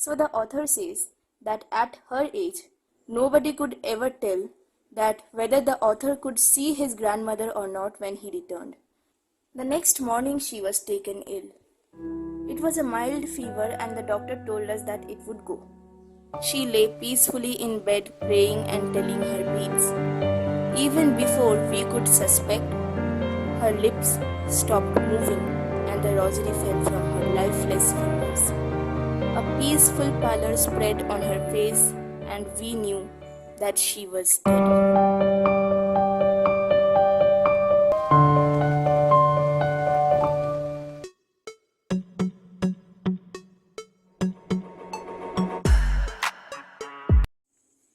So the author says that at her age, nobody could ever tell that whether the author could see his grandmother or not when he returned. The next morning she was taken ill. It was a mild fever and the doctor told us that it would go. She lay peacefully in bed praying and telling her beads. Even before we could suspect, her lips stopped moving and the rosary fell from her lifeless fingers. A peaceful pallor spread on her face and we knew that she was dead.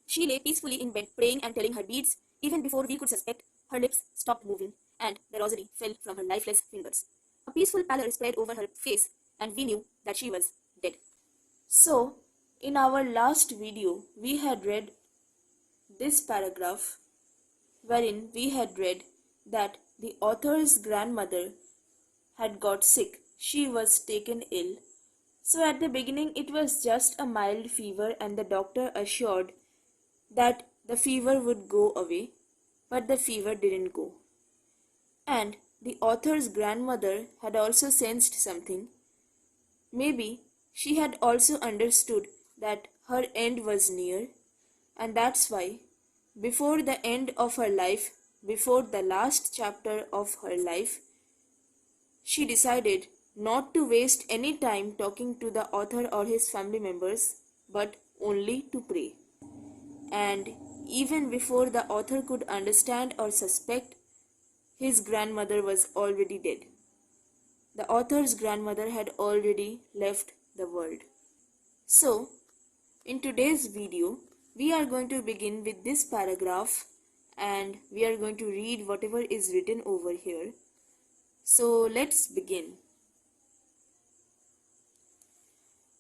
She lay peacefully in bed praying and telling her beads. Even before we could suspect, her lips stopped moving and the rosary fell from her lifeless fingers. A peaceful pallor spread over her face and we knew that she was dead. So, in our last video, we had read this paragraph wherein we had read that the author's grandmother had got sick. She was taken ill. So at the beginning it was just a mild fever and the doctor assured that the fever would go away, but the fever didn't go. And the author's grandmother had also sensed something. Maybe she had also understood that her end was near, and that's why, before the end of her life, before the last chapter of her life, she decided not to waste any time talking to the author or his family members, but only to pray. And even before the author could understand or suspect, his grandmother was already dead. The author's grandmother had already left the world. So, in today's video, we are going to begin with this paragraph and we are going to read whatever is written over here. So, let's begin.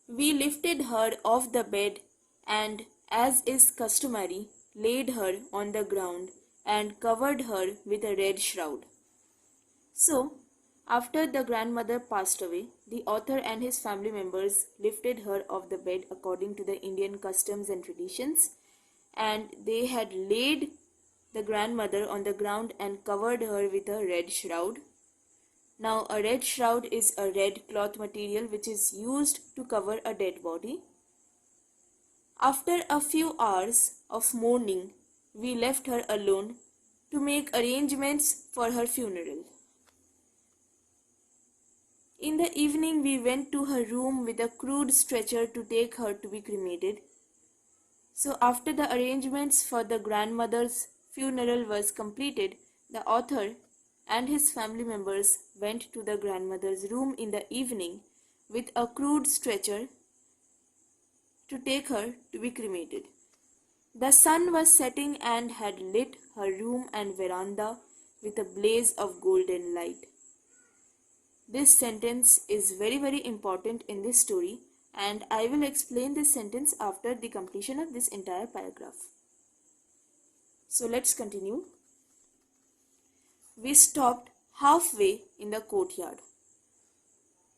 We lifted her off the bed and, as is customary, laid her on the ground and covered her with a red shroud. So, after the grandmother passed away, the author and his family members lifted her off the bed according to the Indian customs and traditions, and they had laid the grandmother on the ground and covered her with a red shroud. Now, a red shroud is a red cloth material which is used to cover a dead body. After a few hours of mourning, we left her alone to make arrangements for her funeral. In the evening, we went to her room with a crude stretcher to take her to be cremated. So after the arrangements for the grandmother's funeral was completed, the author and his family members went to the grandmother's room in the evening with a crude stretcher to take her to be cremated. The sun was setting and had lit her room and veranda with a blaze of golden light. This sentence is very important in this story, and I will explain this sentence after the completion of this entire paragraph. So let's continue. We stopped halfway in the courtyard.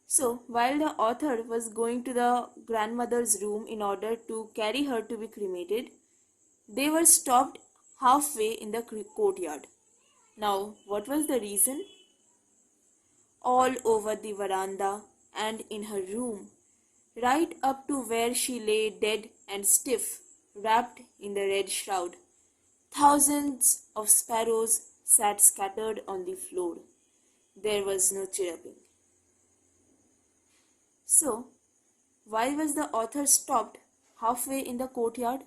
So, while the author was going to the grandmother's room in order to carry her to be cremated, they were stopped halfway in the courtyard. Now, what was the reason? All over the veranda and in her room, right up to where she lay dead and stiff, wrapped in the red shroud, thousands of sparrows sat scattered on the floor. There was no chirruping. So, why was the author stopped halfway in the courtyard?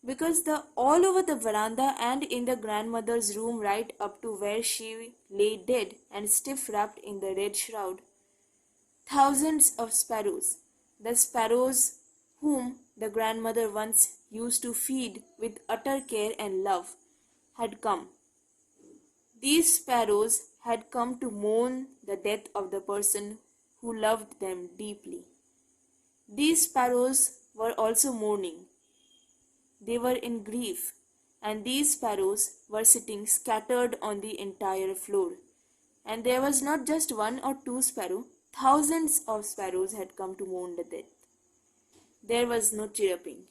Because all over the veranda and in the grandmother's room right up to where she lay dead and stiff wrapped in the red shroud, thousands of sparrows, the sparrows whom the grandmother once used to feed with utter care and love, had come. These sparrows had come to mourn the death of the person who loved them deeply. These sparrows were also mourning. They were in grief, and these sparrows were sitting scattered on the entire floor. And there was not just one or two sparrows, thousands of sparrows had come to mourn the death. There was no chirruping.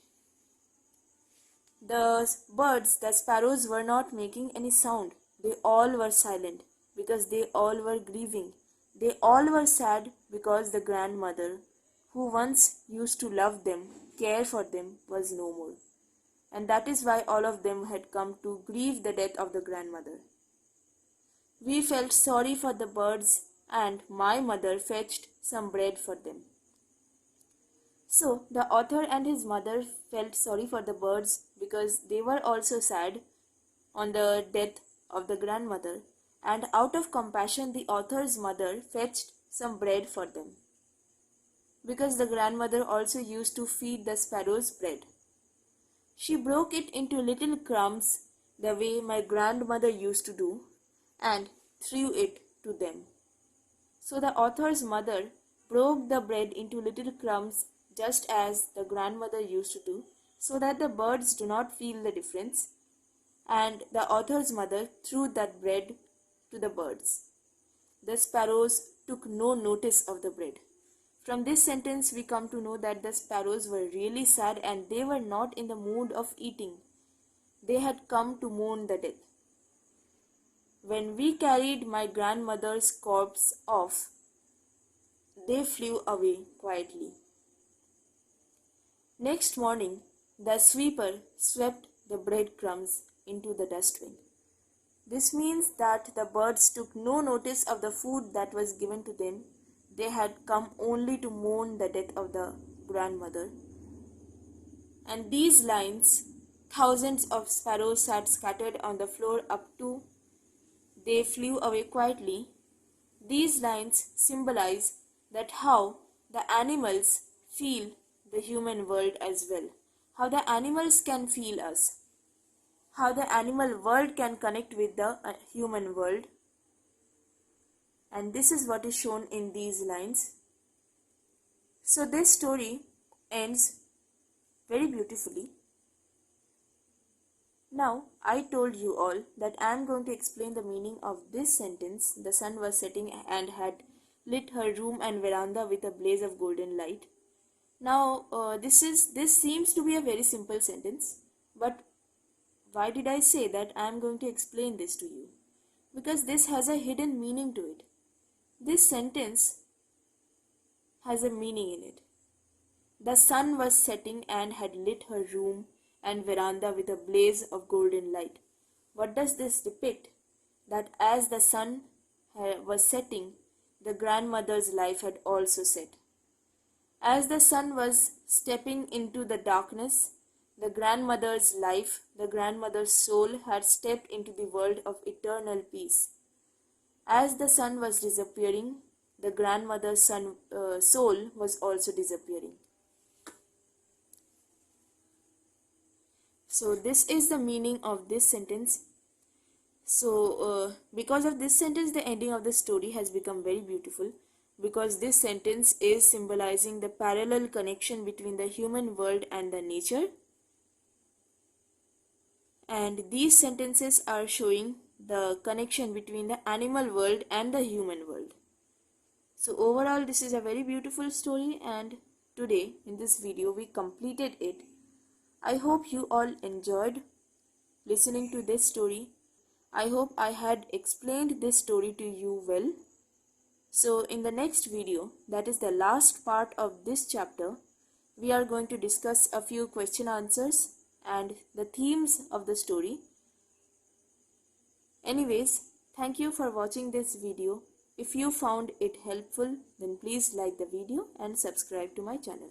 The birds, the sparrows, were not making any sound. They all were silent because they all were grieving. They all were sad because the grandmother, who once used to love them, care for them, was no more. And that is why all of them had come to grieve the death of the grandmother. We felt sorry for the birds, and my mother fetched some bread for them. So, the author and his mother felt sorry for the birds because they were also sad on the death of the grandmother, and out of compassion, the author's mother fetched some bread for them because the grandmother also used to feed the sparrows bread. She broke it into little crumbs the way my grandmother used to do and threw it to them. So the author's mother broke the bread into little crumbs just as the grandmother used to do, so that the birds do not feel the difference, and the author's mother threw that bread to the birds. The sparrows took no notice of the bread. From this sentence we come to know that the sparrows were really sad and they were not in the mood of eating. They had come to mourn the death. When we carried my grandmother's corpse off, they flew away quietly. Next morning, the sweeper swept the breadcrumbs into the dustbin. This means that the birds took no notice of the food that was given to them. They had come only to mourn the death of the grandmother. And these lines, thousands of sparrows sat scattered on the floor up to they flew away quietly. These lines symbolize that how the animals feel the human world as well, how the animals can feel us, how the animal world can connect with the human world. And this is what is shown in these lines. So this story ends very beautifully. Now I told you all that I am going to explain the meaning of this sentence. The sun was setting and had lit her room and veranda with a blaze of golden light. Now this seems to be a very simple sentence, but why did I say that I am going to explain this to you? Because this has a hidden meaning to it. This sentence has a meaning in it. The sun was setting and had lit her room and veranda with a blaze of golden light. What does this depict? That as the sun was setting, the grandmother's life had also set. As the sun was stepping into the darkness, the grandmother's life, the grandmother's soul had stepped into the world of eternal peace. As the sun was disappearing, the grandmother's soul was also disappearing. So this is the meaning of this sentence. So because of this sentence, the ending of the story has become very beautiful, because this sentence is symbolizing the parallel connection between the human world and the nature. And these sentences are showing the connection between the animal world and the human world. So overall, this is a very beautiful story, and today in this video we completed it. I hope you all enjoyed listening to this story. I hope I had explained this story to you well. So in the next video, that is the last part of this chapter, we are going to discuss a few question answers and the themes of the story. Anyways, thank you for watching this video. If you found it helpful, then please like the video and subscribe to my channel.